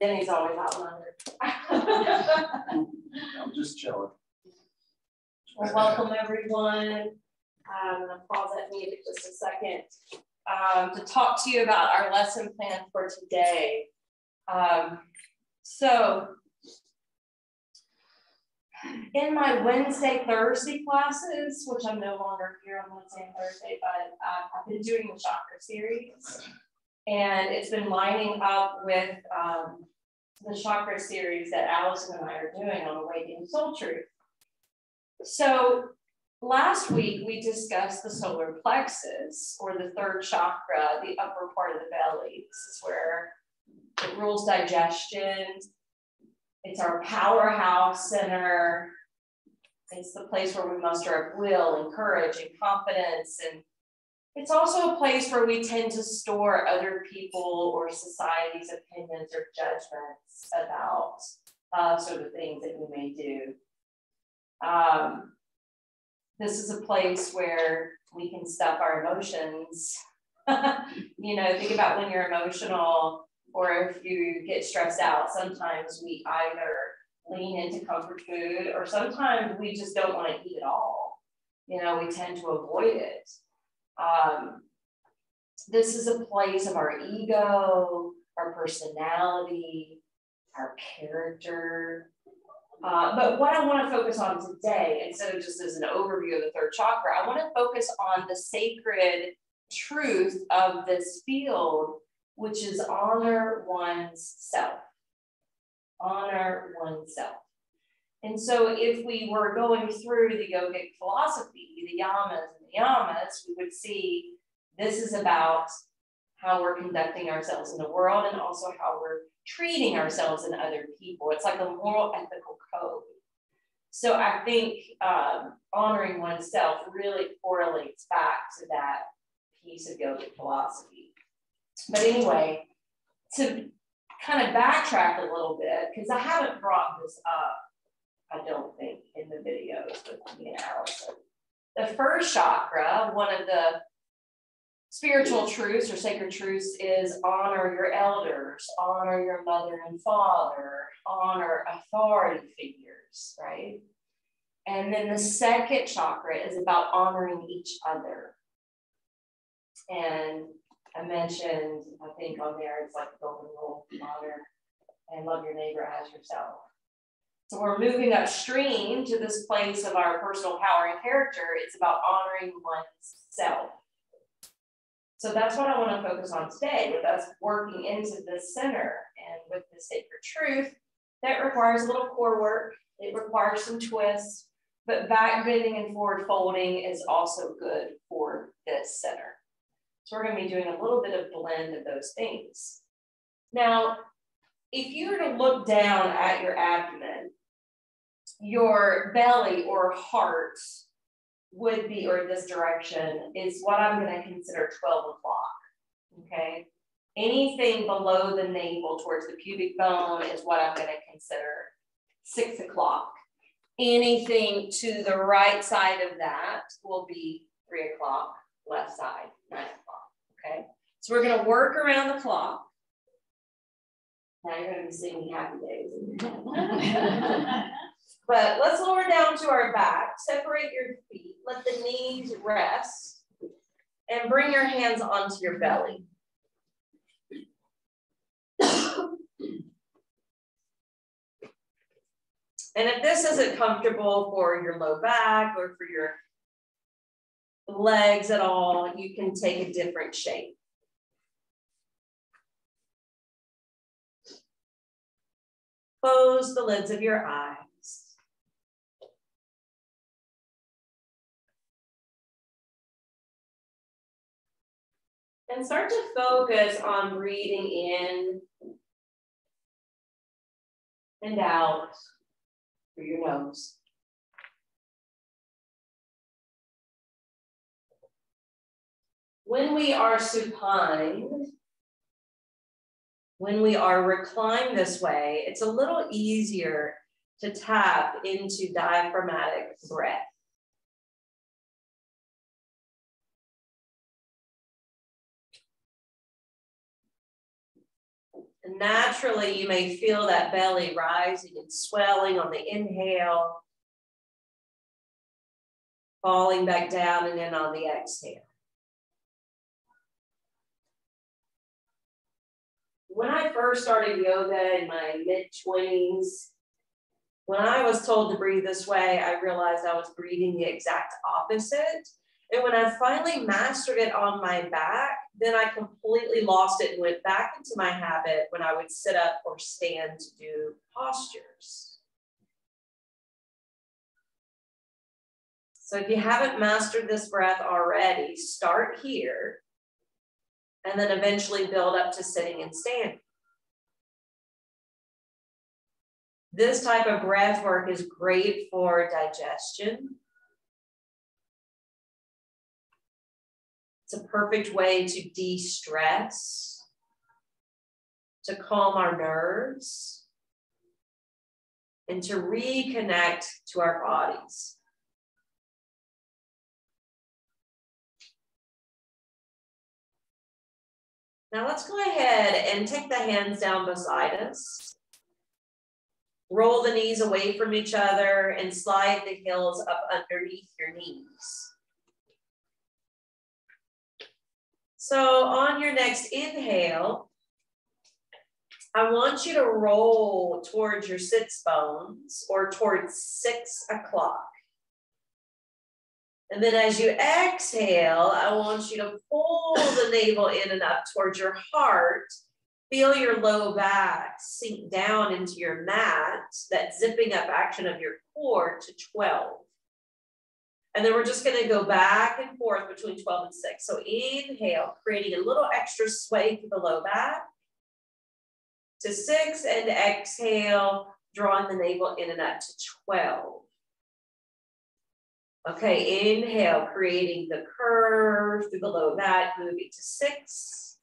Denny's always out under. I'm just chilling. Well, welcome everyone. I'm going to pause that meeting for just a second to talk to you about our lesson plan for today. So in my Wednesday, Thursday classes, which I'm no longer here on Wednesday and Thursday, but I've been doing the Chakra series, and it's been lining up with the Chakra series that Allison and I are doing on Awakening Soul Truth. So last week we discussed the solar plexus, or the third chakra, the upper part of the belly. This is where it rules digestion. It's our powerhouse center. It's the place where we muster up will and courage and confidence. And it's also a place where we tend to store other people or society's opinions or judgments about sort of things that we may do. This is a place where we can stuff our emotions. You know, think about when you're emotional, or if you get stressed out, sometimes we either lean into comfort food, or sometimes we just don't want to eat at all. You know, we tend to avoid it. This is a place of our ego, our personality, our character. But what I want to focus on today, instead of just as an overview of the third chakra, I want to focus on the sacred truth of this field, which is honor one's self. Honor oneself. And so if we were going through the yogic philosophy, the yamas and the yamas, we would see this is about how we're conducting ourselves in the world, and also how we're treating ourselves and other people. It's like a moral ethical code. So I think honoring oneself really correlates back to that piece of yogic philosophy. But anyway, to kind of backtrack a little bit, because I haven't brought this up, I don't think, in the videos with me and Allison. The first chakra, one of the spiritual truths or sacred truths, is honor your elders, honor your mother and father, honor authority figures, right? And then the second chakra is about honoring each other. And I mentioned, I think on there, it's like the golden rule, honor and love your neighbor as yourself. So we're moving upstream to this place of our personal power and character. It's about honoring oneself. So that's what I want to focus on today, with us working into this center and with the sacred truth. That requires a little core work. It requires some twists, but back bending and forward folding is also good for this center. So we're going to be doing a little bit of blend of those things. Now, if you were to look down at your abdomen, your belly or heart would be, or this direction, is what I'm going to consider 12 o'clock, okay? Anything below the navel towards the pubic bone is what I'm going to consider 6 o'clock. Anything to the right side of that will be 3 o'clock, left side, 9 o'clock, okay? So we're going to work around the clock. Now you're going to be singing happy days in your head. But let's lower down to our back, separate your feet, let the knees rest, and bring your hands onto your belly. And if this isn't comfortable for your low back or for your legs at all, you can take a different shape. Close the lids of your eyes. And start to focus on breathing in and out through your nose. When we are supine, when we are reclined this way, it's a little easier to tap into diaphragmatic breath. And naturally, you may feel that belly rising and swelling on the inhale, falling back down and in on the exhale. When I first started yoga in my mid-20s, when I was told to breathe this way, I realized I was breathing the exact opposite. And when I finally mastered it on my back, then I completely lost it and went back into my habit when I would sit up or stand to do postures. So if you haven't mastered this breath already, start here and then eventually build up to sitting and standing. This type of breath work is great for digestion. It's a perfect way to de-stress, to calm our nerves, and to reconnect to our bodies. Now let's go ahead and take the hands down beside us. Roll the knees away from each other and slide the heels up underneath your knees. So on your next inhale, I want you to roll towards your sits bones or towards 6 o'clock. And then as you exhale, I want you to pull the navel in and up towards your heart. Feel your low back sink down into your mat, that zipping up action of your core to 12. And then we're just gonna go back and forth between 12 and 6. So inhale, creating a little extra sway through the low back to 6, and exhale, drawing the navel in and up to 12. Okay, inhale, creating the curve through the low back, moving to 6.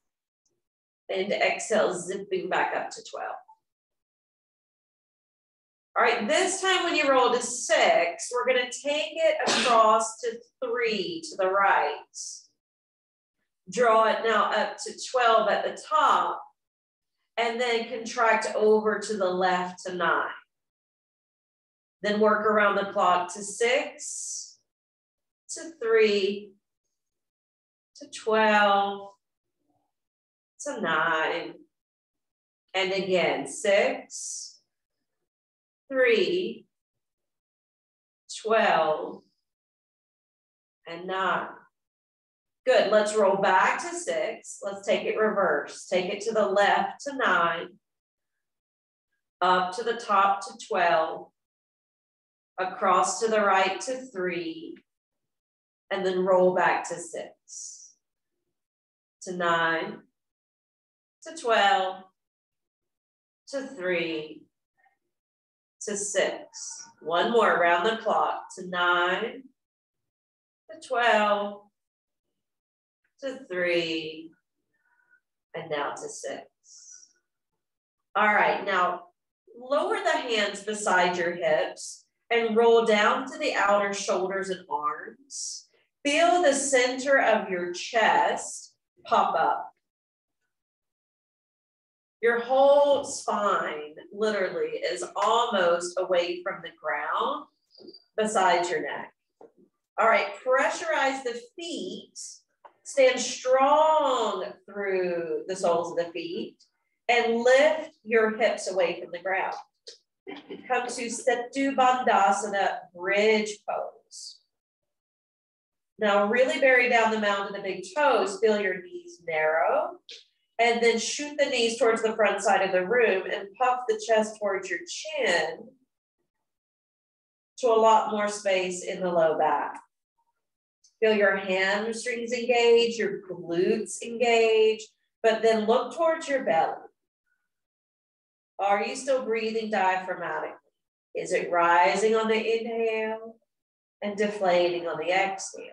And exhale, zipping back up to 12. All right, this time when you roll to 6, we're gonna take it across to 3 to the right. Draw it now up to 12 at the top, and then contract over to the left to 9. Then work around the clock to 6, to 3, to 12, to 9, and again, 6, 3, 12, and 9. Good, let's roll back to 6. Let's take it reverse. Take it to the left to 9, up to the top to 12, across to the right to 3, and then roll back to 6, to 9, to 12, to 3, to 6. One more around the clock, to 9, to 12, to 3, and now to 6. All right, now lower the hands beside your hips and roll down to the outer shoulders and arms. Feel the center of your chest pop up. Your whole spine literally is almost away from the ground beside your neck. All right, pressurize the feet. Stand strong through the soles of the feet and lift your hips away from the ground. Come to Setu Bandhasana, bridge pose. Now really bury down the mound of the big toes, feel your knees narrow, and then shoot the knees towards the front side of the room and puff the chest towards your chin to a lot more space in the low back. Feel your hamstrings engage, your glutes engage, but then look towards your belly. Are you still breathing diaphragmatically? Is it rising on the inhale and deflating on the exhale?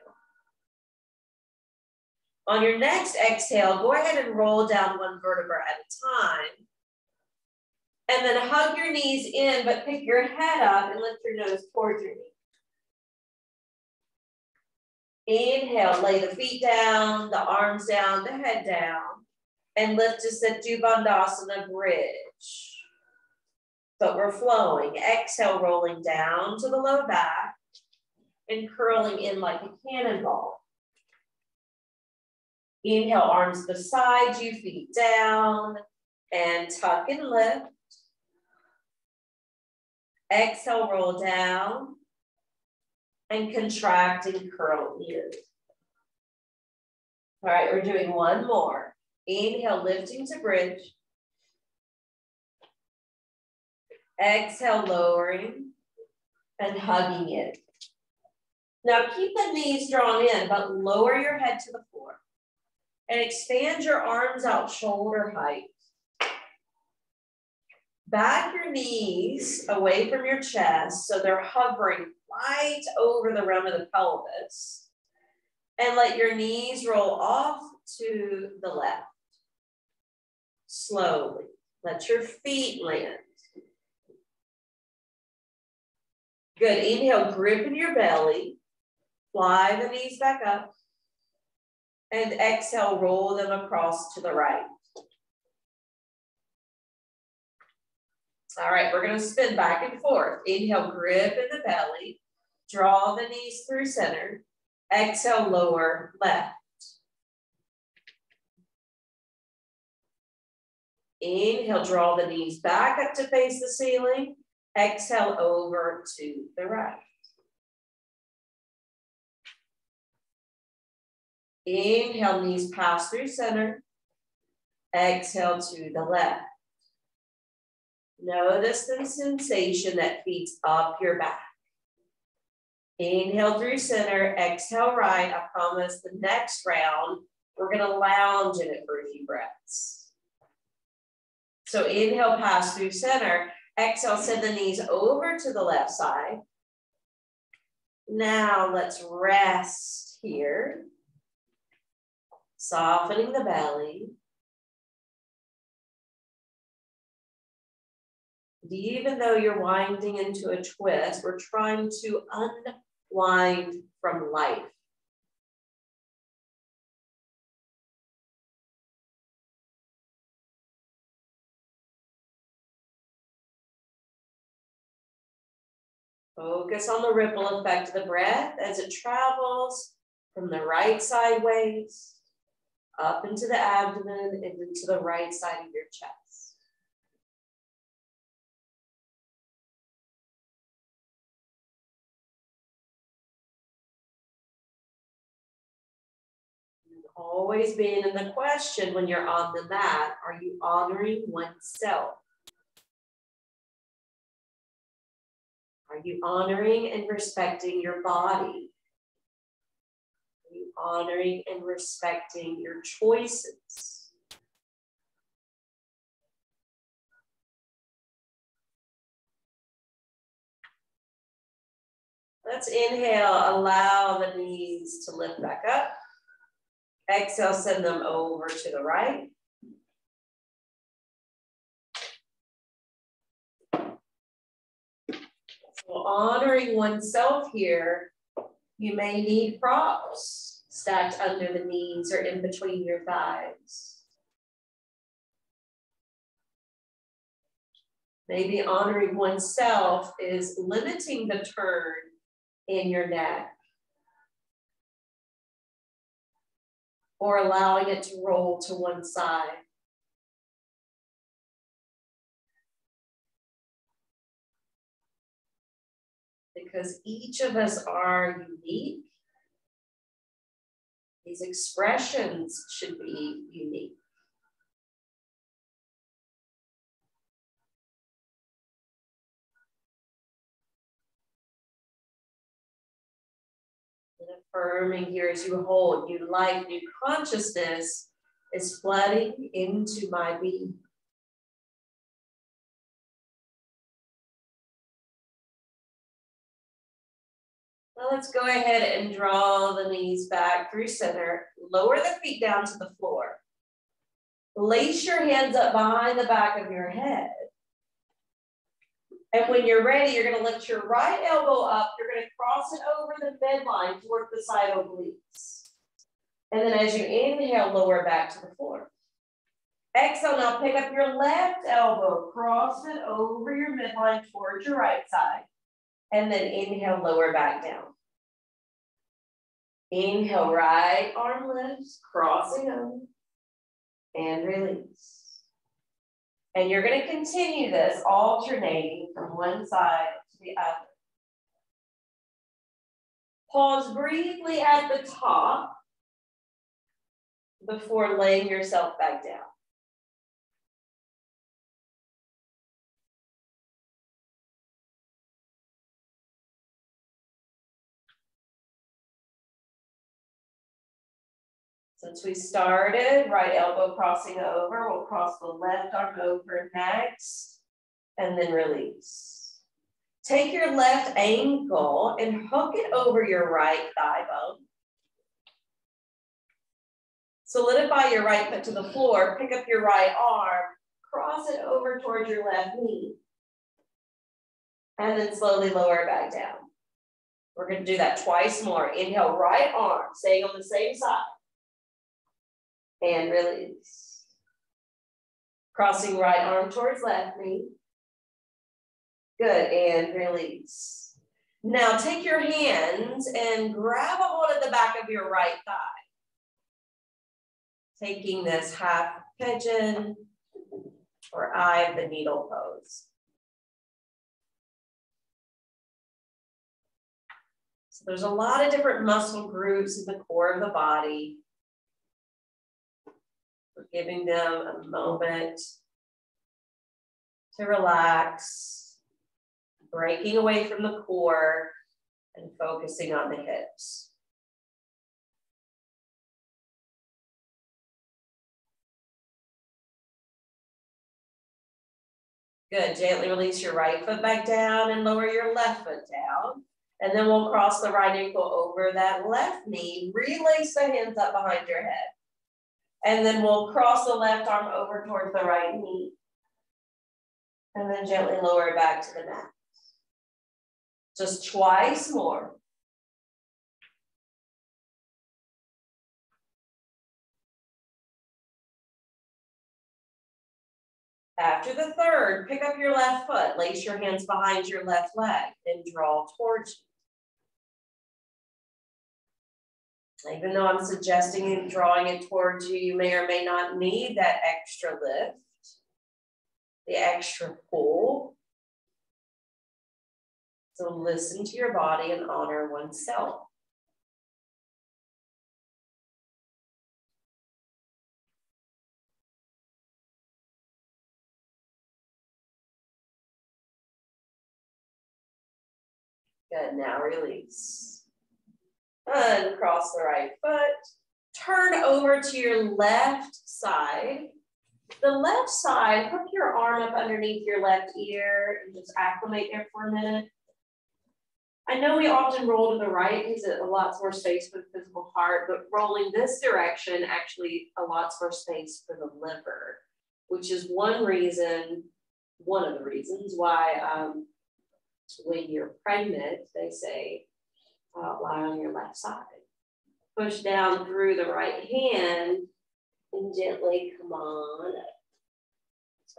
On your next exhale, go ahead and roll down one vertebra at a time. And then hug your knees in, but pick your head up and lift your nose towards your knee. Inhale, lay the feet down, the arms down, the head down. And lift to Setu Bandhasana bridge. But we're flowing. Exhale, rolling down to the low back and curling in like a cannonball. Inhale, arms beside you, feet down, and tuck and lift. Exhale, roll down and contract and curl in. All right, we're doing one more. Inhale, lifting to bridge. Exhale, lowering and hugging it. Now keep the knees drawn in, but lower your head to the floor. And expand your arms out shoulder height. Back your knees away from your chest so they're hovering right over the rim of the pelvis. And let your knees roll off to the left. Slowly. Let your feet land. Good. Inhale, grip in your belly. Fly the knees back up. And exhale, roll them across to the right. All right, we're going to spin back and forth. Inhale, grip in the belly. Draw the knees through center. Exhale, lower left. Inhale, draw the knees back up to face the ceiling. Exhale, over to the right. Inhale, knees pass through center. Exhale to the left. Notice the sensation that feeds up your back. Inhale through center, exhale right. I promise the next round, we're gonna lounge in it for a few breaths. So inhale, pass through center. Exhale, send the knees over to the left side. Now let's rest here. Softening the belly. Even though you're winding into a twist, we're trying to unwind from life. Focus on the ripple effect of the breath as it travels from the right side waist up into the abdomen and into the right side of your chest. Always being in the question when you're on the mat, are you honoring oneself? Are you honoring and respecting your body? Are you honoring and respecting your choices? Let's inhale, allow the knees to lift back up. Exhale, send them over to the right. So honoring oneself here, you may need props stacked under the knees or in between your thighs. Maybe honoring oneself is limiting the turn in your neck or allowing it to roll to one side. Because each of us are unique. These expressions should be unique. And affirming here as you hold, new life, new consciousness is flooding into my being. Now let's go ahead and draw the knees back through center. Lower the feet down to the floor. Lace your hands up behind the back of your head. And when you're ready, you're going to lift your right elbow up. You're going to cross it over the midline to work the side obliques. And then as you inhale, lower back to the floor. Exhale, now pick up your left elbow, cross it over your midline towards your right side. And then inhale, lower back down. Inhale, right arm lifts, crossing over, and release. And you're going to continue this alternating from one side to the other. Pause briefly at the top before laying yourself back down. Since we started, right elbow crossing over, we'll cross the left arm over next, and then release. Take your left ankle and hook it over your right thigh bone. Solidify your right foot to the floor, pick up your right arm, cross it over towards your left knee, and then slowly lower it back down. We're going to do that twice more. Inhale, right arm, staying on the same side. And release. Crossing right arm towards left knee. Good, and release. Now take your hands and grab a hold of the back of your right thigh. Taking this half pigeon or eye of the needle pose. So there's a lot of different muscle groups in the core of the body. We're giving them a moment to relax, breaking away from the core and focusing on the hips. Good, gently release your right foot back down and lower your left foot down. And then we'll cross the right ankle over that left knee, relace the hands up behind your head. And then we'll cross the left arm over towards the right knee. And then gently lower it back to the mat. Just twice more. After the third, pick up your left foot, lace your hands behind your left leg, and draw towards you. Even though I'm suggesting drawing it towards you, you may or may not need that extra lift, the extra pull. So listen to your body and honor oneself. Good, now release. Uncross the right foot. Turn over to your left side. The left side, hook your arm up underneath your left ear and just acclimate there for a minute. I know we often roll to the right because it allots more space for the physical heart, but rolling this direction actually allots more space for the liver, which is one of the reasons why when you're pregnant, they say, lie on your left side. Push down through the right hand and gently come on up.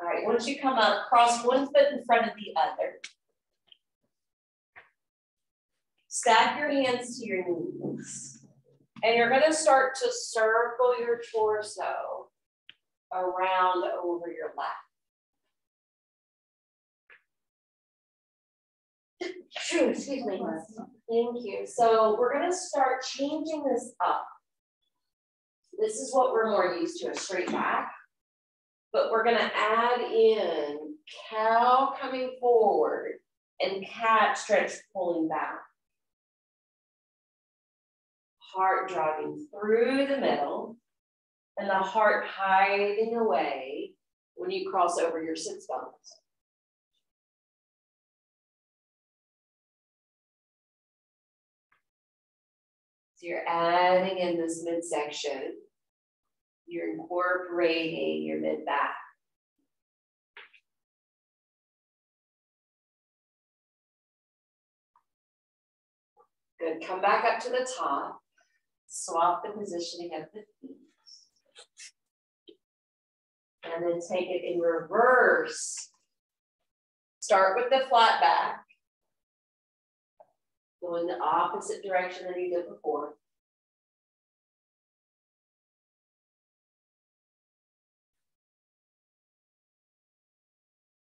All right, once you come up, cross one foot in front of the other. Stack your hands to your knees. And you're going to start to circle your torso around over your lap. Excuse me. Thank you. So we're going to start changing this up. This is what we're more used to, a straight back. But we're going to add in cow coming forward and cat stretch pulling back. Heart driving through the middle and the heart hiding away when you cross over your sits bones. So you're adding in this midsection. You're incorporating your mid back. Good. Come back up to the top. Swap the positioning of the feet. And then take it in reverse. Start with the flat back. Go in the opposite direction that you did before.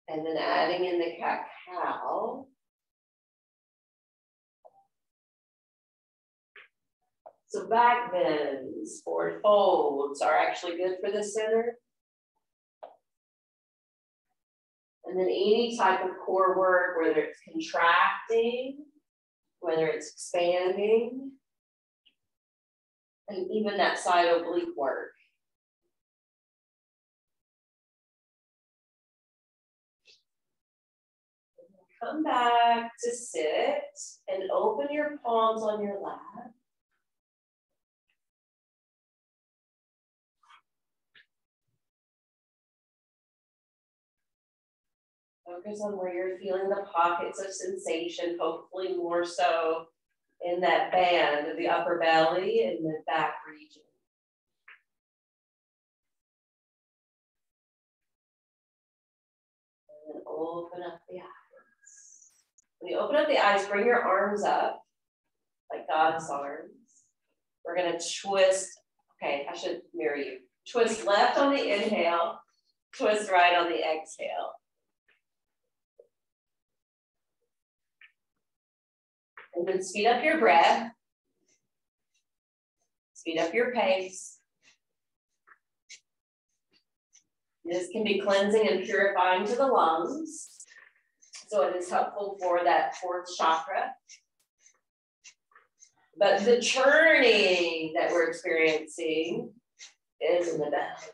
And then adding in the cat-cow. So back bends, forward folds are actually good for the center. And then any type of core work, whether it's contracting, whether it's expanding, and even that side oblique work. Come back to sit and open your palms on your lap. Focus on where you're feeling the pockets of sensation, hopefully more so in that band of the upper belly and the back region. And then open up the eyes. When you open up the eyes, bring your arms up like goddess arms. We're going to twist. Okay, I should mirror you. Twist left on the inhale, twist right on the exhale. And then speed up your breath. Speed up your pace. This can be cleansing and purifying to the lungs. So it is helpful for that fourth chakra. But the churning that we're experiencing is in the belly.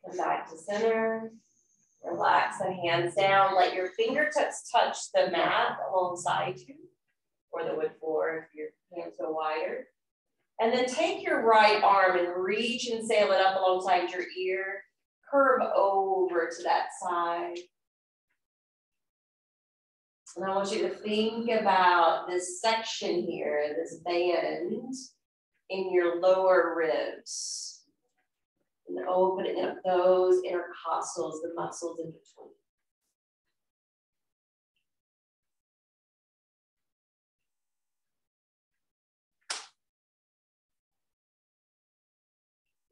Come back to center. Relax the hands down. Let your fingertips touch the mat alongside you, or the wood floor if your hands go wider. And then take your right arm and reach and sail it up alongside your ear. Curve over to that side. And I want you to think about this section here, this band in your lower ribs. And opening up those intercostals, the muscles in between.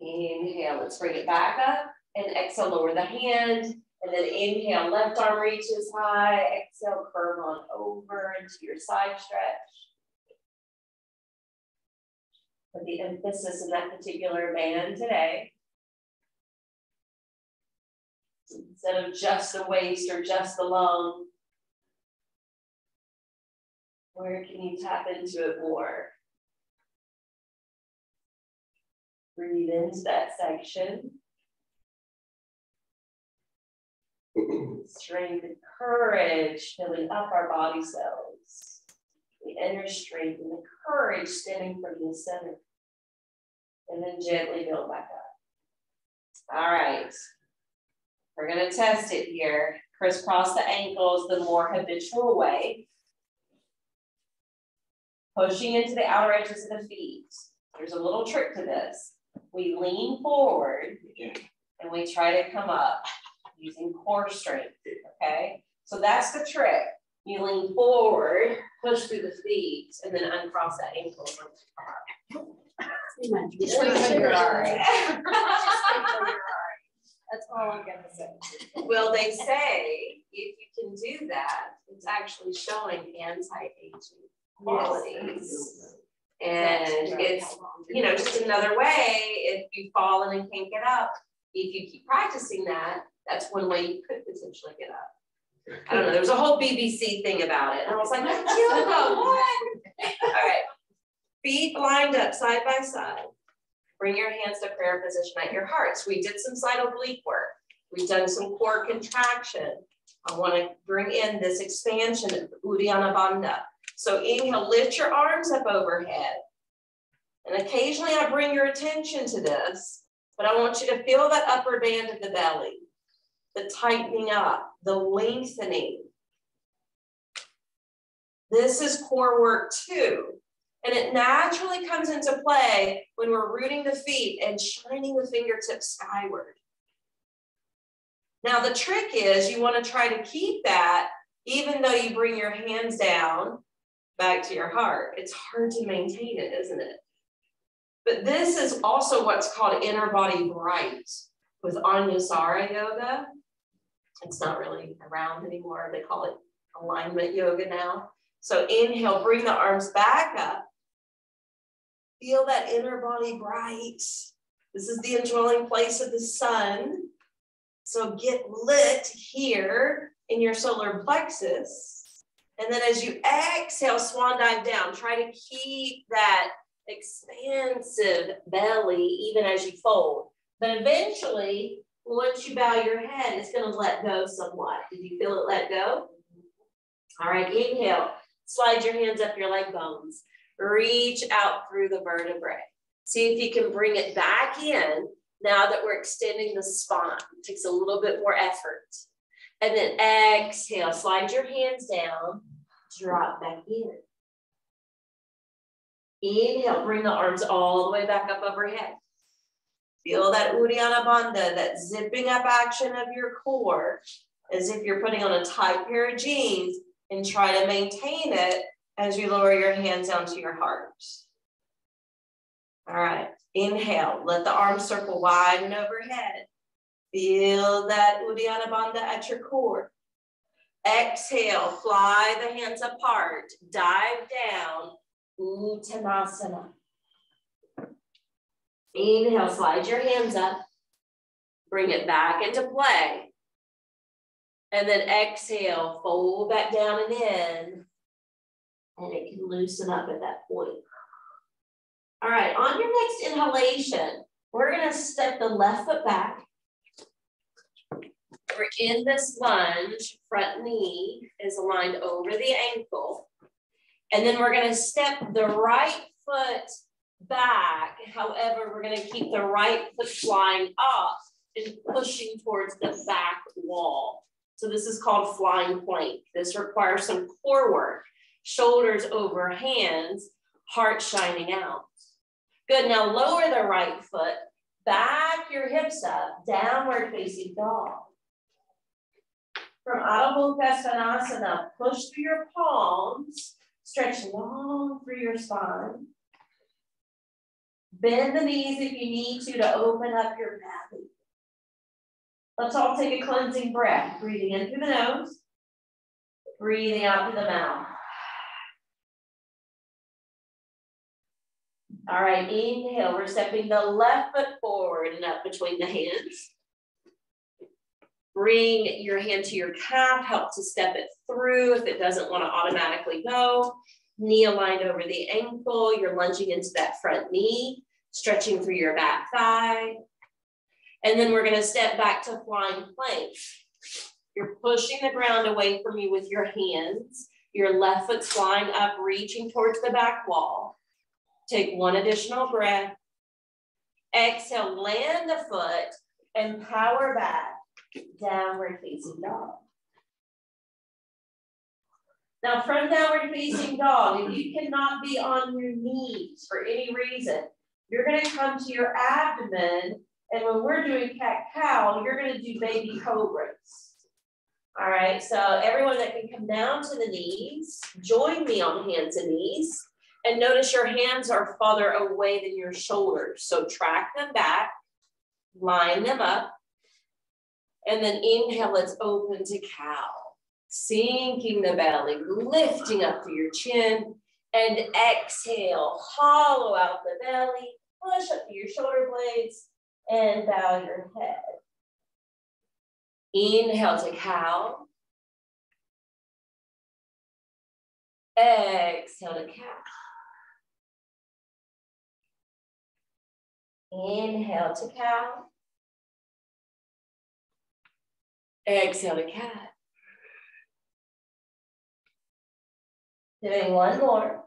Inhale, let's bring it back up. And exhale, lower the hand. And then inhale, left arm reaches high. Exhale, curve on over into your side stretch. Put the emphasis in that particular band today. Instead of just the waist or just the lung, where can you tap into it more? Breathe into that section. Strength and courage filling up our body cells. The inner strength and the courage stemming from the center. And then gently build back up. All right. We're going to test it here. Crisscross the ankles the more habitual way. Pushing into the outer edges of the feet. There's a little trick to this. We lean forward and we try to come up using core strength, okay? So that's the trick. You lean forward, push through the feet, and then uncross the ankles. You're all right. That's all I'm going to say. Well, they say if you can do that, it's actually showing anti-aging qualities. Yes. And it's, you know, just another way, if you've fallen and can't get up, if you keep practicing that, that's one way you could potentially get up. I don't know, there was a whole BBC thing about it. And I was like, what? All right. Feet lined up side by side. Bring your hands to prayer position at your hearts. We did some side oblique work. We've done some core contraction. I want to bring in this expansion of Uddiyana Bandha. So inhale, lift your arms up overhead. And occasionally I bring your attention to this, but I want you to feel that upper band of the belly, the tightening up, the lengthening. This is core work too. And it naturally comes into play when we're rooting the feet and shining the fingertips skyward. Now the trick is you want to try to keep that even though you bring your hands down back to your heart. It's hard to maintain it, isn't it? But this is also what's called inner body bright with Anusara yoga. It's not really around anymore. They call it alignment yoga now. So inhale, bring the arms back up. Feel that inner body bright. This is the indwelling place of the sun. So get lit here in your solar plexus. And then as you exhale, swan dive down. Try to keep that expansive belly even as you fold. But eventually, once you bow your head, it's going to let go somewhat. Did you feel it let go? All right, inhale. Slide your hands up your leg bones. Reach out through the vertebrae. See if you can bring it back in now that we're extending the spine. It takes a little bit more effort. And then exhale, slide your hands down, drop back in. Inhale, bring the arms all the way back up overhead. Feel that Uddiyana Bandha, that zipping up action of your core, as if you're putting on a tight pair of jeans, and try to maintain it as you lower your hands down to your heart. All right, inhale, let the arms circle wide and overhead. Feel that Uddiyana Bandha at your core. Exhale, fly the hands apart, dive down, Uttanasana. Inhale, slide your hands up, bring it back into play. And then exhale, fold back down and in. And it can loosen up at that point. All right, on your next inhalation, we're gonna step the left foot back. We're in this lunge, front knee is aligned over the ankle. And then we're gonna step the right foot back. However, we're gonna keep the right foot flying up and pushing towards the back wall. So this is called flying plank. This requires some core work. Shoulders over hands, heart shining out. Good, now lower the right foot, back your hips up, downward facing dog. From Adho Mukha Svanasana, push through your palms, stretch long through your spine. Bend the knees if you need to open up your belly. Let's all take a cleansing breath, breathing in through the nose, breathing out through the mouth. All right, inhale, we're stepping the left foot forward and up between the hands. Bring your hand to your calf, help to step it through if it doesn't want to automatically go. Knee aligned over the ankle, you're lunging into that front knee, stretching through your back thigh. And then we're gonna step back to flying plank. You're pushing the ground away from you with your hands. Your left foot's flying up, reaching towards the back wall. Take one additional breath. Exhale, land the foot and power back, downward facing dog. Now from downward facing dog, if you cannot be on your knees for any reason, you're gonna come to your abdomen, and when we're doing cat-cow, you're gonna do baby cobras. All right, so everyone that can come down to the knees, join me on hands and knees. And notice your hands are farther away than your shoulders. So track them back, line them up, and then inhale, let's open to cow. Sinking the belly, lifting up through your chin, and exhale, hollow out the belly, push up to your shoulder blades, and bow your head. Inhale to cow. Exhale to cow. Inhale to cow. Exhale to cat. Doing one more.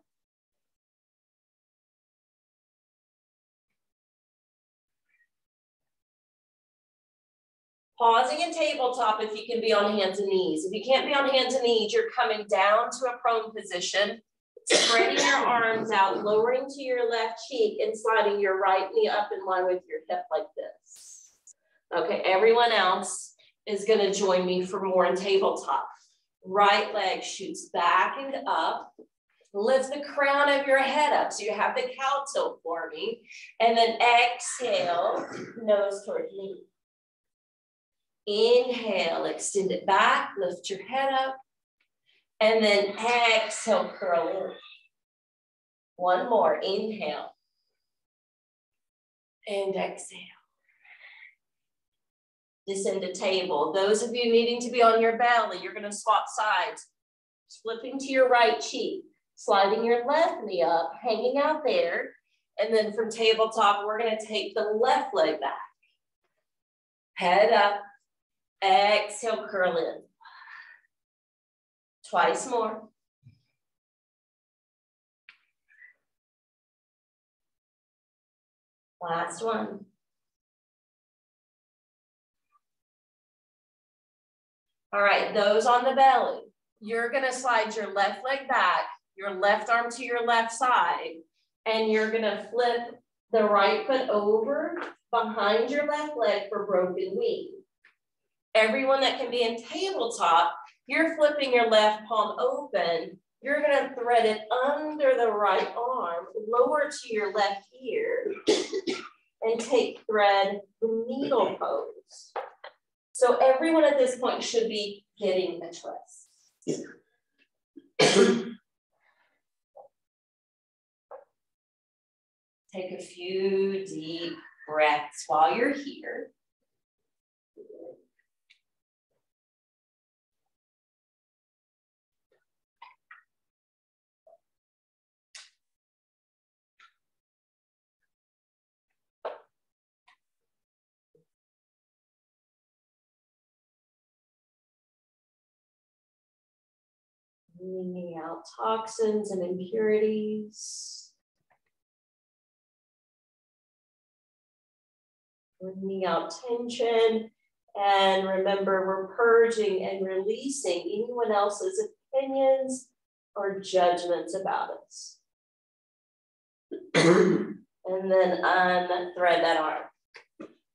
Pausing in tabletop if you can be on hands and knees. If you can't be on hands and knees, you're coming down to a prone position, spreading your arms out, lowering to your left cheek and sliding your right knee up in line with your hip like this. Okay, everyone else is going to join me for more in tabletop. Right leg shoots back and up. Lift the crown of your head up so you have the cow tilt for me. And then exhale, nose towards knee. Inhale, extend it back, lift your head up. And then exhale, curl in. One more, inhale. And exhale. Descend to table. Those of you needing to be on your belly, you're going to swap sides. Flipping to your right cheek, sliding your left knee up, hanging out there. And then from tabletop, we're going to take the left leg back. Head up, exhale, curl in. Twice more. Last one. All right, those on the belly, you're gonna slide your left leg back, your left arm to your left side, and you're gonna flip the right foot over behind your left leg for broken wing. Everyone that can be in tabletop, you're flipping your left palm open. You're gonna thread it under the right arm, lower to your left ear, and take thread the needle pose. So everyone at this point should be getting a twist. Take a few deep breaths while you're here. Cleaning out toxins and impurities. Cleaning out tension. And remember, we're purging and releasing anyone else's opinions or judgments about us. And then unthread that arm.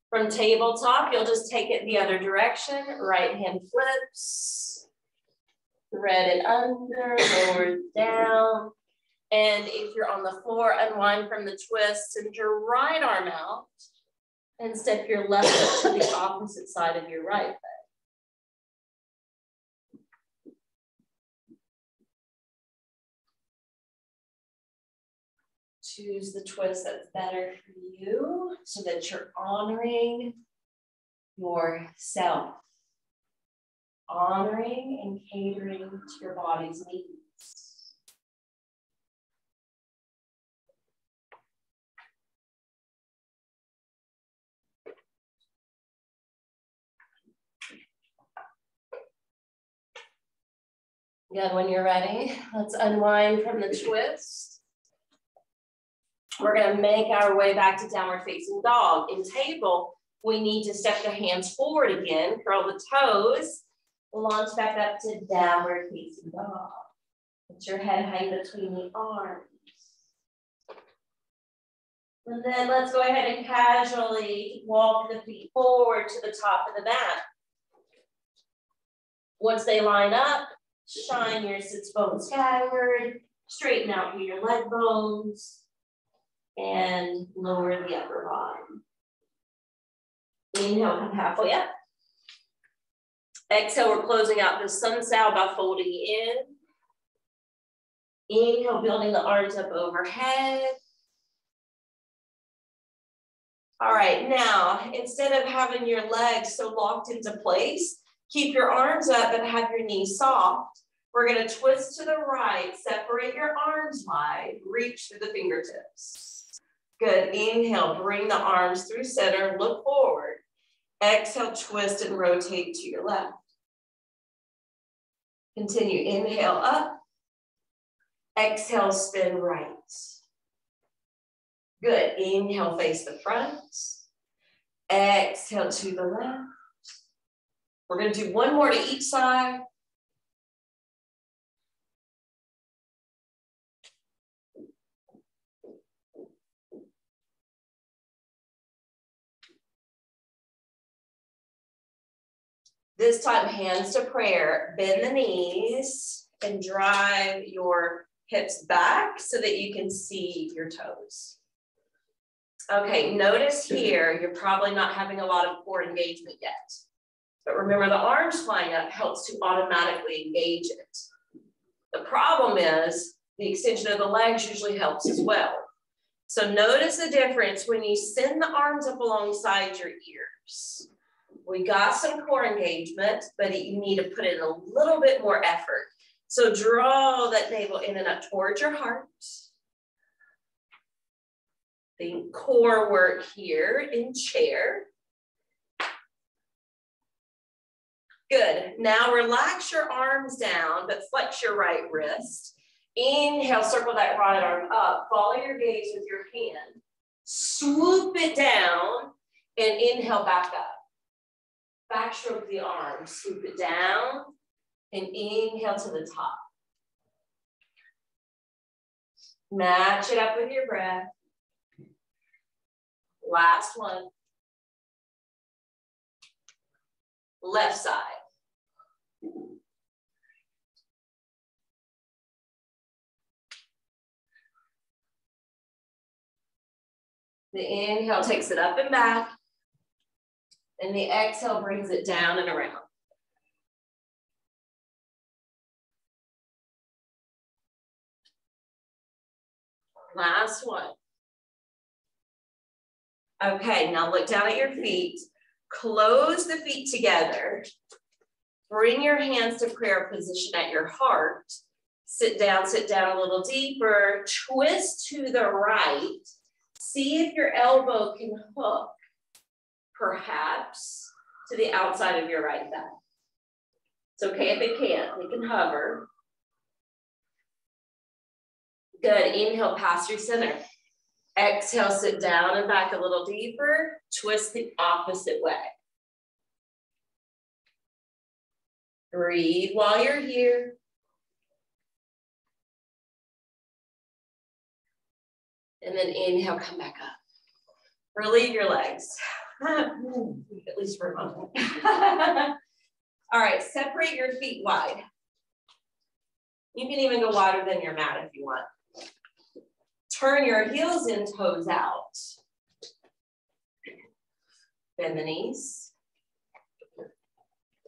From tabletop, you'll just take it the other direction. Right hand flips. Thread it under, lower it down. And if you're on the floor, unwind from the twist, send your right arm out and step your left foot to the opposite side of your right leg. Choose the twist that's better for you so that you're honoring yourself. Honoring and catering to your body's needs. Good, when you're ready, let's unwind from the twist. We're going to make our way back to downward facing dog. In table, we need to step the hands forward again, curl the toes. Launch back up to downward facing dog. Let your head hang between the arms. And then let's go ahead and casually walk the feet forward to the top of the mat. Once they line up, shine your sits bones skyward, straighten out your leg bones, and lower the upper body. Inhale, come halfway up. Exhale, we're closing out the sun sal by folding in. Inhale, building the arms up overhead. All right, now, instead of having your legs so locked into place, keep your arms up and have your knees soft. We're gonna twist to the right, separate your arms wide, reach through the fingertips. Good, inhale, bring the arms through center, look forward. Exhale, twist and rotate to your left. Continue, inhale up. Exhale, spin right. Good, inhale, face the front. Exhale to the left. We're going to do one more to each side. This time, hands to prayer. Bend the knees and drive your hips back so that you can see your toes. Okay, notice here, you're probably not having a lot of core engagement yet. But remember, the arms flying up helps to automatically engage it. The problem is the extension of the legs usually helps as well. So notice the difference when you send the arms up alongside your ears. We got some core engagement, but you need to put in a little bit more effort. So draw that navel in and up towards your heart. Think core work here in chair. Good. Now relax your arms down, but flex your right wrist. Inhale, circle that right arm up. Follow your gaze with your hand. Swoop it down and inhale back up. Backstroke the arm. Swoop it down and inhale to the top. Match it up with your breath. Last one. Left side. The inhale takes it up and back, and the exhale brings it down and around. Last one. Okay, now look down at your feet. Close the feet together. Bring your hands to prayer position at your heart. Sit down a little deeper. Twist to the right. See if your elbow can hook, perhaps, to the outside of your right thigh. It's okay if it can't. It can hover. Good. Inhale, pass through center. Exhale, sit down and back a little deeper. Twist the opposite way. Breathe while you're here. And then inhale, come back up. Relieve your legs. At least for a moment. All right, separate your feet wide. You can even go wider than your mat if you want. Turn your heels in, toes out. Bend the knees.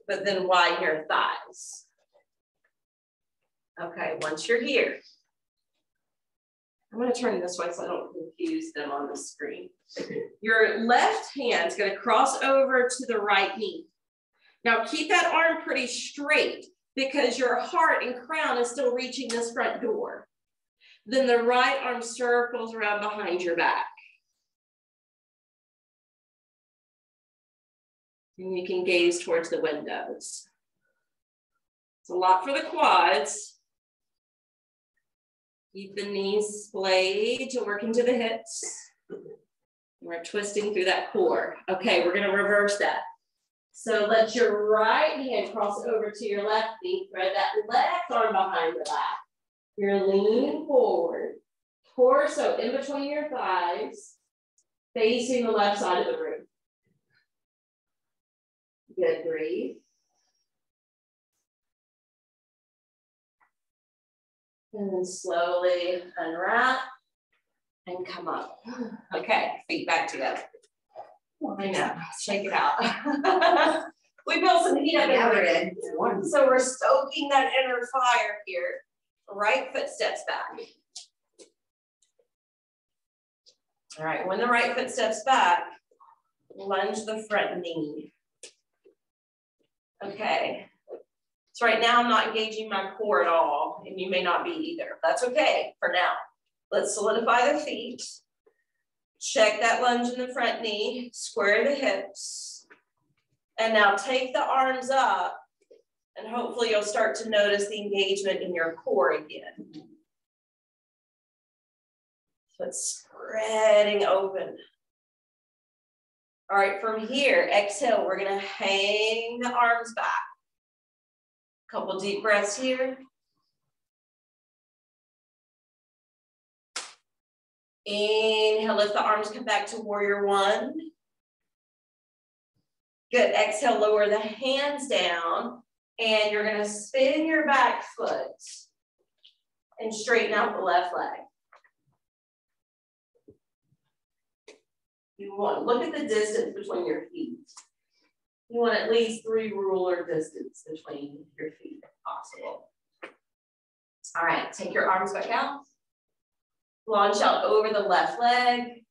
But then widen your thighs. Okay, once you're here, I'm going to turn this way so I don't confuse them on the screen. Your left hand's going to cross over to the right knee. Now keep that arm pretty straight because your heart and crown is still reaching this front door. Then the right arm circles around behind your back. And you can gaze towards the windows. It's a lot for the quads. Keep the knees splayed to work into the hips. We're twisting through that core. Okay, we're going to reverse that. So let your right hand cross over to your left knee. Thread that left arm behind the back. You're leaning forward. Torso in between your thighs, facing the left side of the room. Good, breathe. And then slowly unwrap and come up. Okay, feet back together. I know, shake it out. We built some heat up in there. So we're stoking that inner fire here. Right foot steps back. All right, when the right foot steps back, lunge the front knee. Okay. So right now I'm not engaging my core at all, and you may not be either. That's okay for now. Let's solidify the feet. Check that lunge in the front knee, square the hips. And now take the arms up, and hopefully you'll start to notice the engagement in your core again. So it's spreading open. All right, from here, exhale, we're gonna hang the arms back. Couple deep breaths here. Inhale, lift the arms, come back to warrior one. Good, exhale, lower the hands down, and you're gonna spin your back foot and straighten out the left leg. You want to look at the distance between your feet. You want at least 3 ruler distance between your feet if possible. All right, take your arms back out. Launch out over the left leg.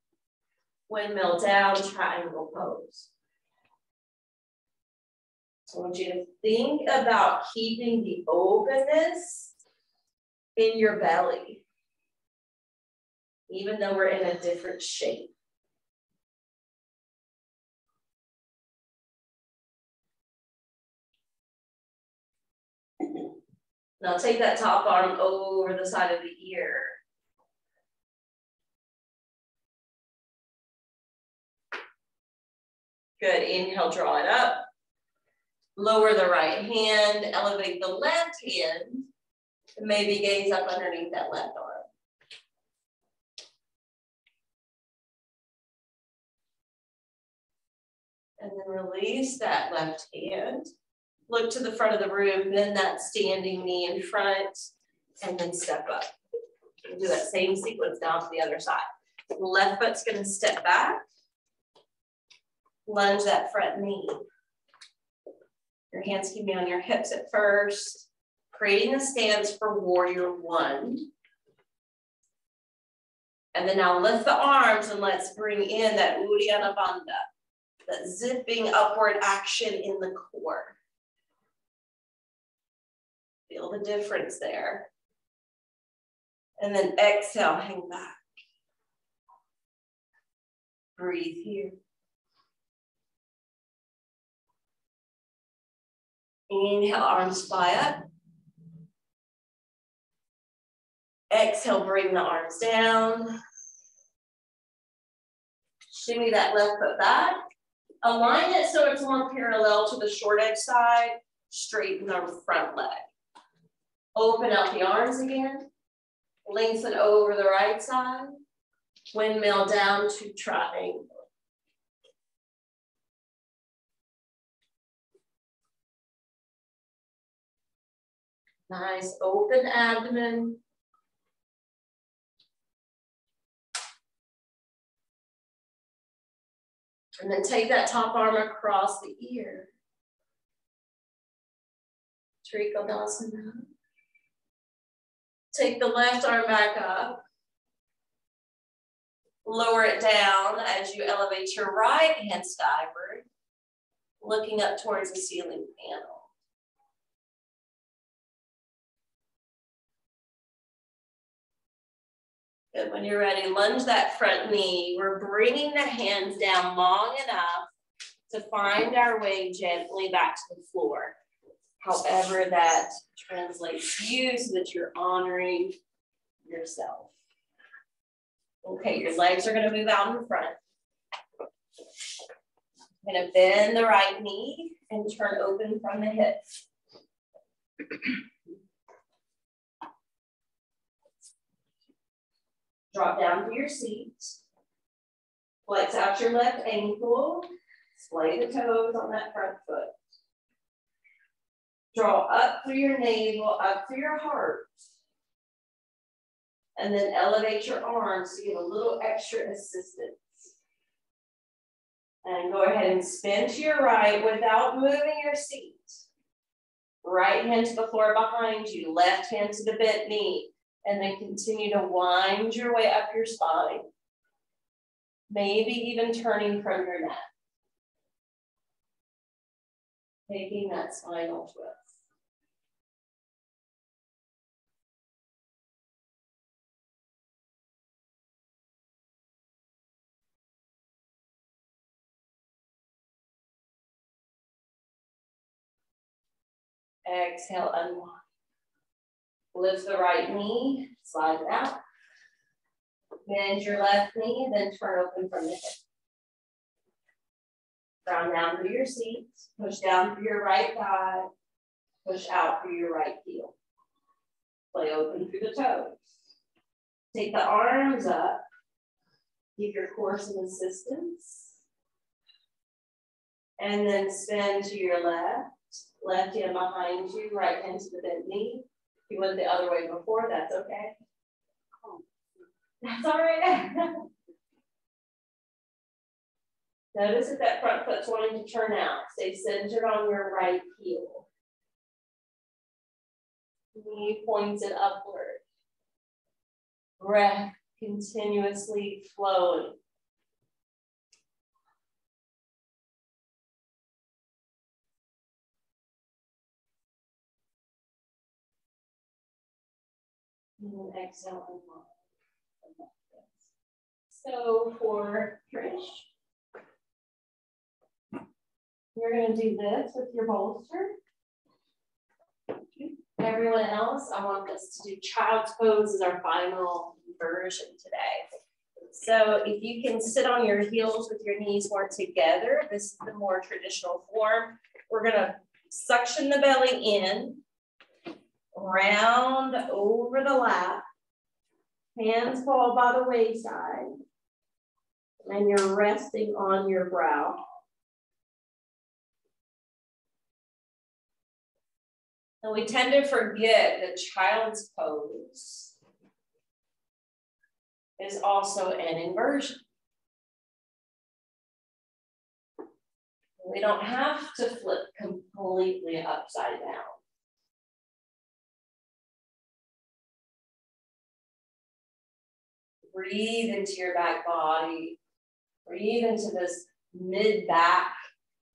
Windmill down, triangle pose. So I want you to think about keeping the openness in your belly, even though we're in a different shape. Now take that top arm over the side of the ear. Good, inhale, draw it up. Lower the right hand, elevate the left hand, and maybe gaze up underneath that left arm. And then release that left hand. Look to the front of the room, then that standing knee in front, and then step up. We'll do that same sequence down to the other side. Left foot's gonna step back. Lunge that front knee. Your hands can be on your hips at first, creating a stance for warrior one. And then now lift the arms and let's bring in that Uddiyana Bandha, that zipping upward action in the core. Feel the difference there. And then exhale, hang back. Breathe here. Inhale, arms fly up. Exhale, bring the arms down. Shimmy that left foot back. Align it so it's more parallel to the short edge side. Straighten the front leg. Open out the arms again. Lengthen over the right side. Windmill down to triangle. Nice open abdomen. And then take that top arm across the ear. Trikonasana. Take the left arm back up. Lower it down as you elevate your right hand skyward, looking up towards the ceiling panel. Good, when you're ready, lunge that front knee. We're bringing the hands down long enough to find our way gently back to the floor. However that translates to you so that you're honoring yourself. Okay, your legs are gonna move out in front. You're gonna bend the right knee and turn open from the hips. Drop down to your seat. Flex out your left ankle. Splay the toes on that front foot. Draw up through your navel, up through your heart. And then elevate your arms to give a little extra assistance. And go ahead and spin to your right without moving your seat. Right hand to the floor behind you, left hand to the bent knee. And then continue to wind your way up your spine. Maybe even turning from your neck. Taking that spinal twist. Exhale, unwind. Lift the right knee, slide it out. Bend your left knee, then turn open from the hip. Ground down through your seat. Push down through your right thigh. Push out through your right heel. Play open through the toes. Take the arms up. Keep your core some assistance. And then spin to your left. Left hand behind you, right hand to the bent knee. If you went the other way before, that's okay. That's all right. Notice if that front foot's wanting to turn out. Stay centered on your right heel. Knee pointed upward. Breath continuously flowing. And then exhale and lower. So for Trish, you're going to do this with your bolster. Everyone else, I want us to do child's pose as our final version today. So if you can sit on your heels with your knees more together, this is the more traditional form. We're going to suction the belly in, round over the lap, hands fall by the wayside, and you're resting on your brow. And we tend to forget that child's pose is also an inversion. We don't have to flip completely upside down. Breathe into your back body. Breathe into this mid-back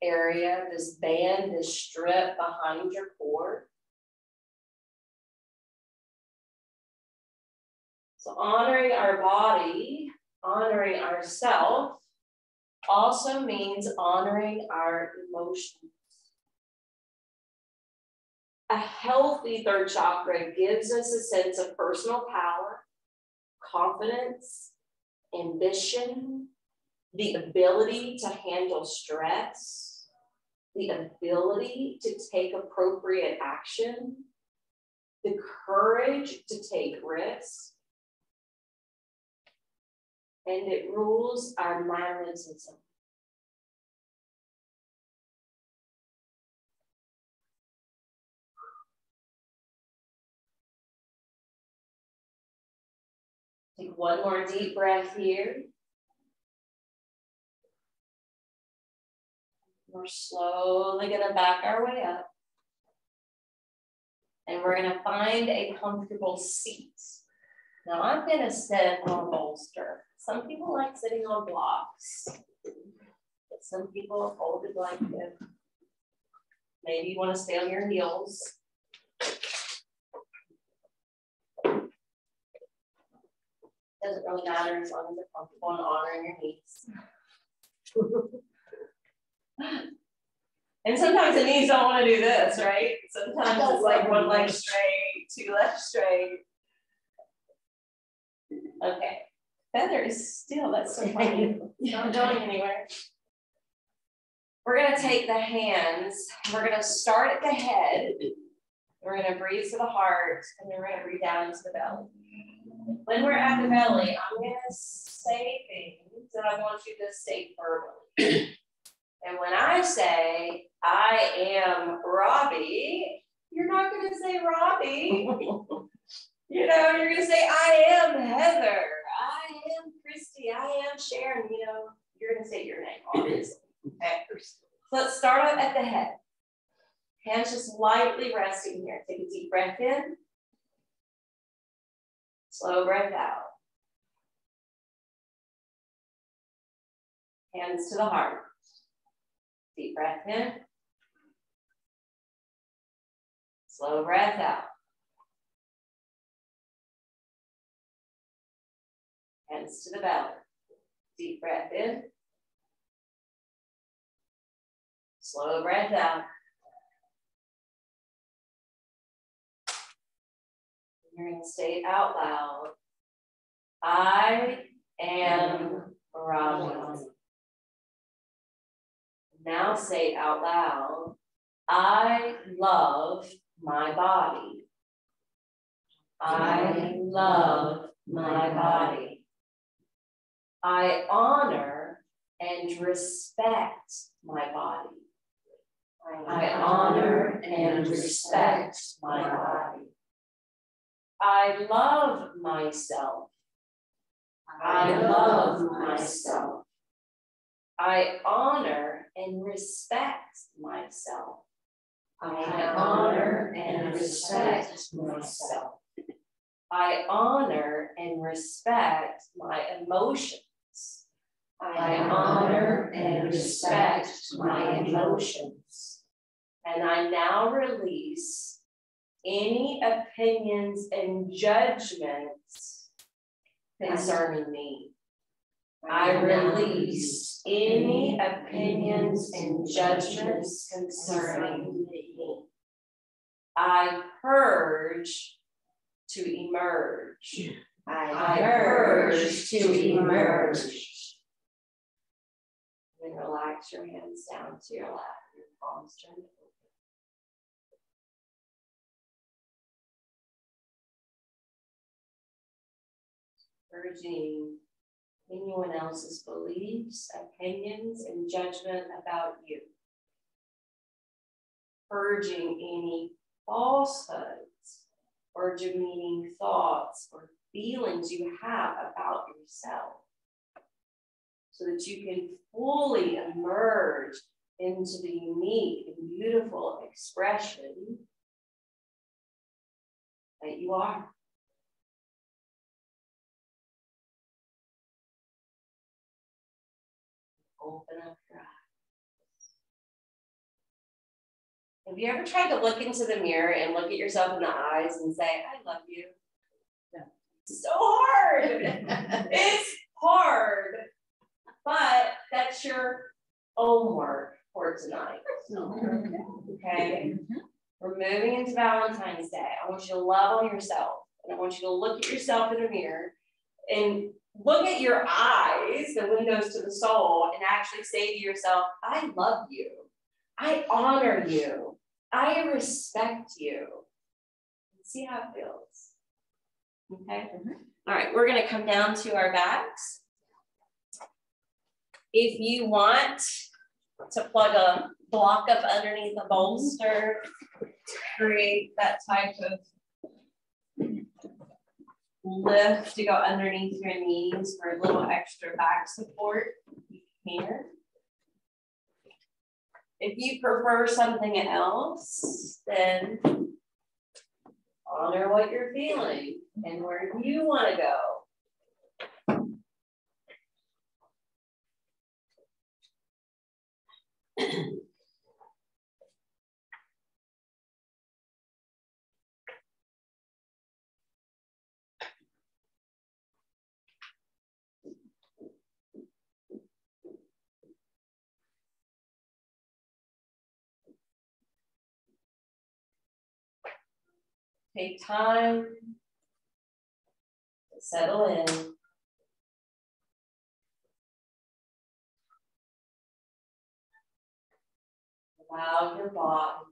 area, this band, this strip behind your core. So honoring our body, honoring ourselves, also means honoring our emotions. A healthy third chakra gives us a sense of personal power, confidence, ambition, the ability to handle stress, the ability to take appropriate action, the courage to take risks, and it rules our magnetism. Take one more deep breath here. We're slowly going to back our way up. And we're going to find a comfortable seat. Now I'm going to sit on a bolster. Some people like sitting on blocks. But some people are folded blanket. Maybe you want to stay on your heels. Doesn't really matter as long as you're comfortable and honoring your needs. And sometimes the knees don't want to do this, right? Sometimes it's like one leg straight, two legs straight. Okay. Feather is still, that's so funny. It's not going anywhere. We're going to take the hands, we're going to start at the head. We're going to breathe to the heart, and then we're going to breathe down into the belly. When we're at the belly, I'm going to say things that I want you to state verbally. And when I say, I am Robbie, you're not going to say Robbie. You know, you're going to say, I am Heather. I am Christy. I am Sharon. You know, you're going to say your name, obviously. Okay. So let's start out at the head. Hands just lightly resting here. Take a deep breath in. Slow breath out. Hands to the heart. Deep breath in. Slow breath out. Hands to the belly. Deep breath in. Slow breath out. You're going to say it out loud. I am Robbie. Now say out loud, I love my body. I love my body. I honor and respect my body. I honor and respect my body. I love myself. I love myself. I honor and respect myself. I honor and respect myself. I honor and respect my emotions. I honor and respect my emotions. And I now release any opinions and judgments concerning me. I release any opinions and judgments concerning me. I purge to emerge. I purge to emerge. And relax your hands down to your lap, your palms turned open. Purging anyone else's beliefs, opinions, and judgment about you. Purging any falsehoods or demeaning thoughts or feelings you have about yourself, so that you can fully emerge into the unique and beautiful expression that you are. Open up your eyes. Have you ever tried to look into the mirror and look at yourself in the eyes and say, I love you? No. It's so hard. It's hard. But that's your homework for tonight. Okay? We're moving into Valentine's Day. I want you to love on yourself. And I want you to look at yourself in the mirror and look at your eyes, the windows to the soul, and actually say to yourself, I love you. I honor you. I respect you. See how it feels. Okay? All right, we're going to come down to our backs. If you want to plug a block up underneath the bolster, create that type of lift to go underneath your knees for a little extra back support, you can. If you prefer something else, then honor what you're feeling and where you want to go. Take time to settle in. Allow your body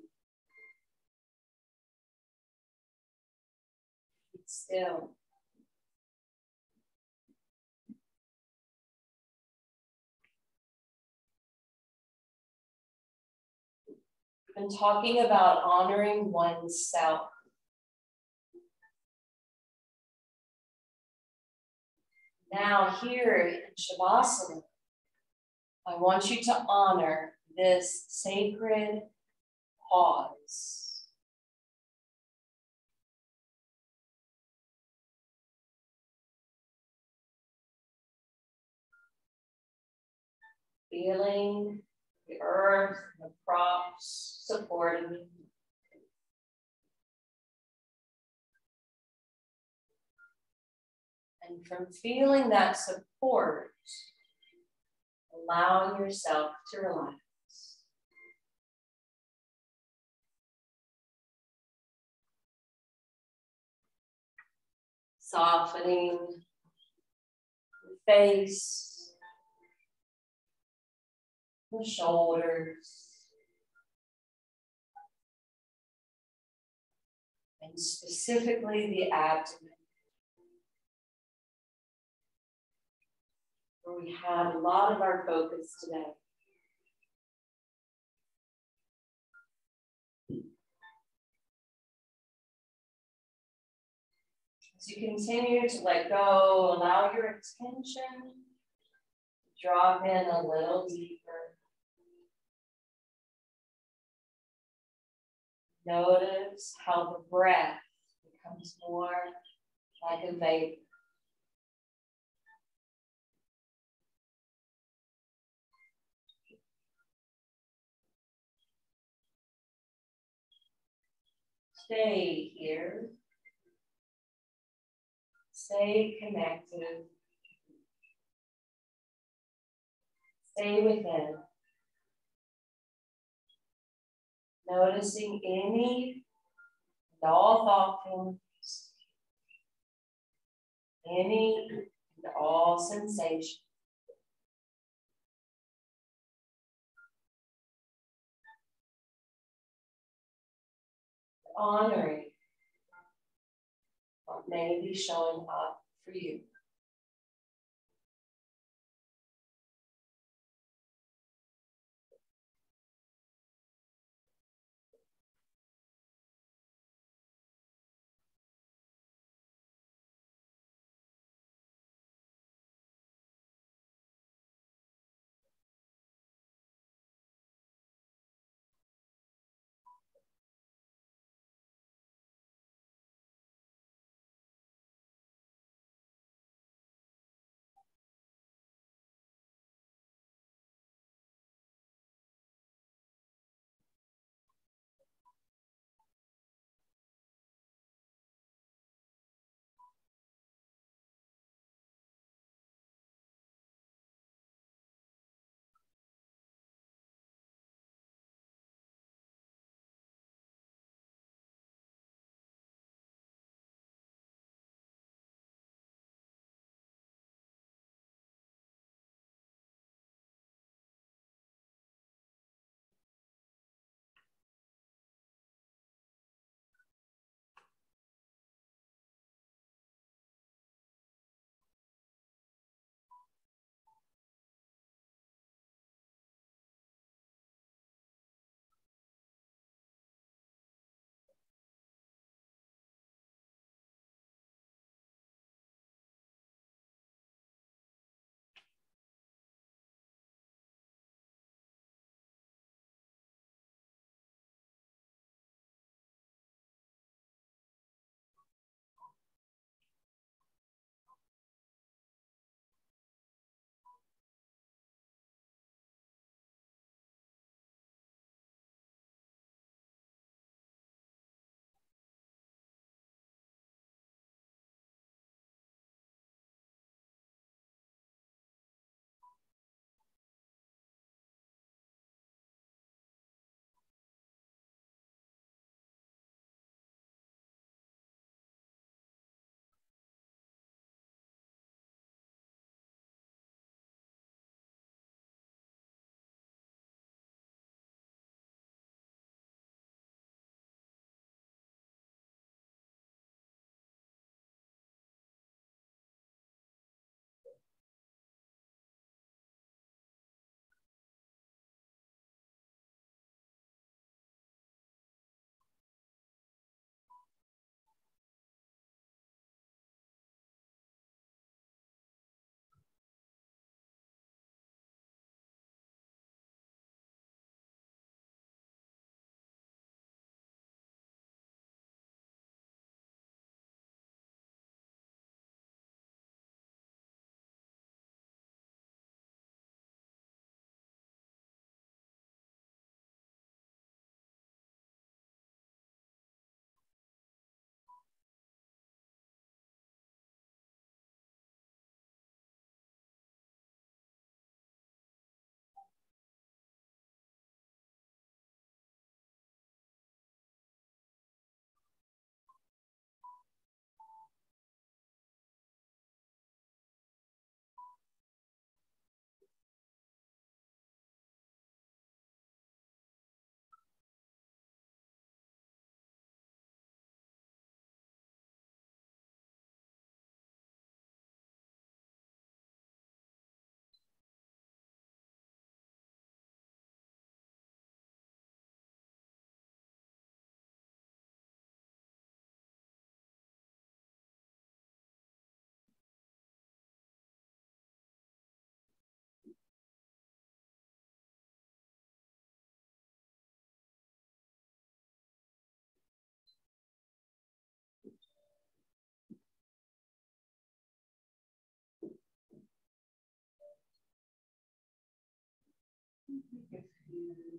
to be still. We've been talking about honoring oneself. Now here in Shavasana, I want you to honor this sacred pause. Feeling the earth, the props supporting you. And from feeling that support, allowing yourself to relax. Softening the face, the shoulders, and specifically the abdomen, where we have a lot of our focus today. As you continue to let go, allow your attention to drop in a little deeper. Notice how the breath becomes more like a vapor. Stay here. Stay connected. Stay within. Noticing any and all thoughtfulness, any and all sensation. Honoring what may be showing up for you.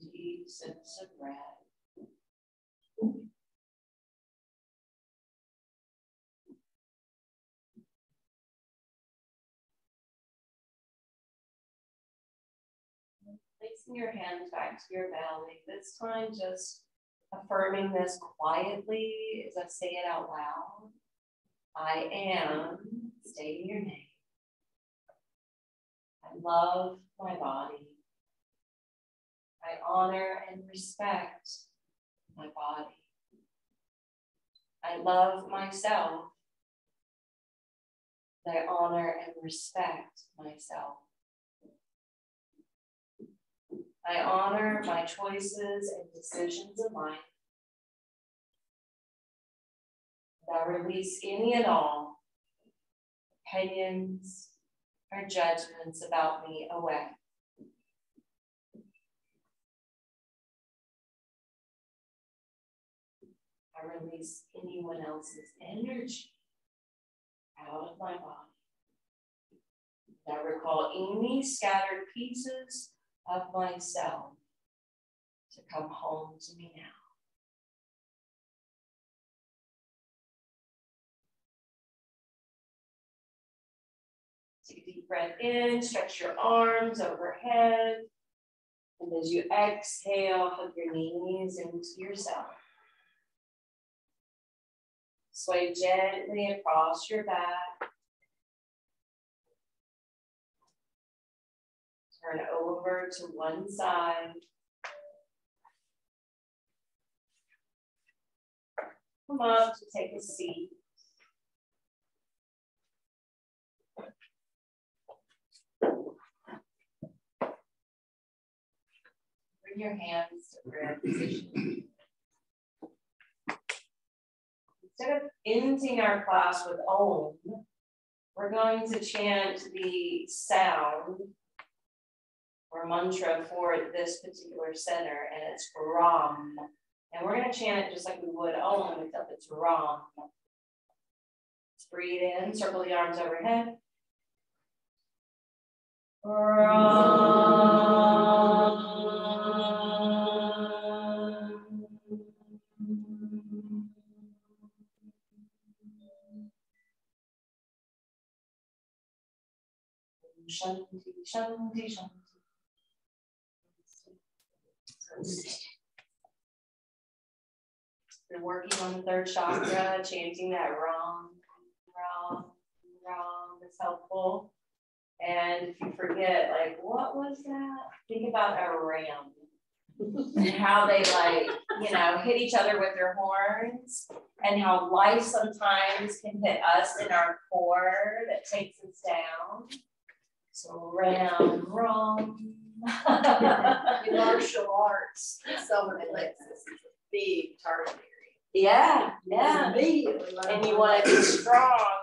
deep sips of breath. Placing your hands back to your belly. This time, just affirming this quietly as I say it out loud. I am, stating your name. I love my body. I honor and respect my body. I love myself. I honor and respect myself. I honor my choices and decisions in life. I release any and all opinions or judgments about me away. I release anyone else's energy out of my body. I recall any scattered pieces of myself to come home to me now. Take a deep breath in, stretch your arms overhead. And as you exhale, hug your knees into yourself. Sway gently across your back. Turn over to one side. Come up to take a seat. Bring your hands to prayer position. Instead of ending our class with Om, we're going to chant the sound or mantra for this particular center, and it's Ram. And we're going to chant it just like we would Om, except it's Ram. Let's breathe in, circle the arms overhead. Ram. Shanti, shanti, shanti. We're working on the third chakra, chanting that Ram, Ram, Ram is helpful. And if you forget, like, what was that? Think about a ram and how they, like, you know, hit each other with their horns, and how life sometimes can hit us in our core that takes us down. So ram, ram. In martial arts, someone plexus is a big target area. Yeah, yeah. And you want to be strong